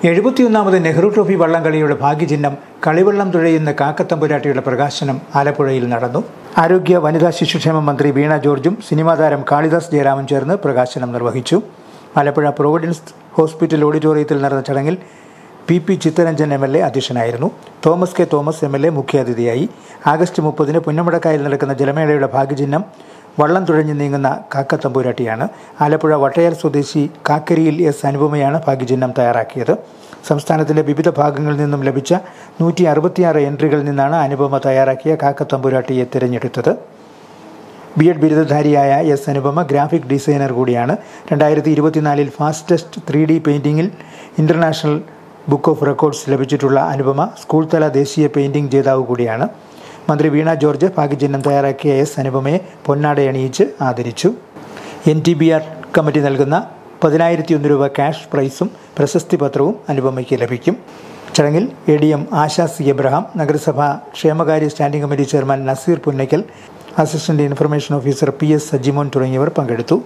71ാമത് Nehru trophy വള്ളംകളിയുടെ ഭാഗ്യചിഹ്നം കളിവള്ളം തുഴയുന്ന കാക്കത്തമ്പുരാട്ടിയുടെ പ്രകാശനം ആലപ്പുഴയിൽ നടന്നു. ആരോഗ്യ വനിതാ ശിശുക്ഷേമ മന്ത്രി വീണ ജോർജും സിനിമാ താരം കാളിദാസ് ജയറാമും ചേർന്ന് പ്രകാശനം നിർവഹിച്ചു. ആലപ്പുഴ പ്രൊവിഡൻസ് ഹോസ്പിറ്റൽ ഓഡിറ്റോറിയത്തിൽ നടന്ന ചടങ്ങിൽ പി ചിത്തരഞ്ജൻ MLA അധ്യക്ഷനായിരുന്നു. തോമസ് കെ തോമസ് MLA മുഖ്യാതിഥിയായി. ആഗസ്റ്റ് 30 പുന്നമടക്കായിൽ നടക്കുന്ന ജലമേളയുടെ ഭാഗ്യചിഹ്നം വള്ളം തുഴഞ്ഞു നീങ്ങുന്ന കാക്കത്തമ്പുരാട്ടിയാണ്. ആലപ്പുഴ വട്ടയാർ സ്വദേശി കാക്കരിയിൽ S. അനുപമയാണ് ഭാഗ്യചിഹ്നം തയ്യാറാക്കിയത്. സംസ്ഥാനത്തിന്റെ വിവിധ ഭാഗങ്ങളിൽ നിന്നും ലഭിച്ച 166 എൻട്രികളിൽ നിന്നാണ് അനുപമ തയ്യാറാക്കിയ കാക്കത്തമ്പുരാട്ടിയെ തിരഞ്ഞെടുത്തത്. B.Ed ബിരുദധാരിയായ S. അനുപമ ഗ്രാഫിക് ഡിസൈനർ കൂടിയാണ്. 2024 ഫാസ്റ്റസ്റ്റ് 3D പെയിന്റിംഗിൽ ഇന്റർനാഷണൽ ബുക്ക് ഓഫ് റെക്കോർഡ്സ് ലഭിച്ചിട്ടുള്ള അനുപമ സ്കൂൾ തല ദേശീയ പെയിന്റിംഗ് ജേതാവ് കൂടിയാണ്. മന്ത്രി വീണ ജോർജ് ഭാഗ്യചിഹ്നം തയ്യാറാക്കിയ S. അനുപമയെ പൊന്നാടയണിയിച്ച് ആദരിച്ചു. NTBR കമ്മിറ്റി നൽകുന്ന 10,001 രൂപ ക്യാഷ് പ്രൈസും പ്രശസ്തി പത്രവും അനുപമയ്ക്ക് ലഭിക്കും. ചടങ്ങിൽ ADM ആശാ C. എബ്രഹാം, നഗരസഭാ ക്ഷേമകാര്യ standing committee chairman Naseer Punnackal, assistant information officer PS. Sajimon തുടങ്ങിയവർ പങ്കെടുത്തു.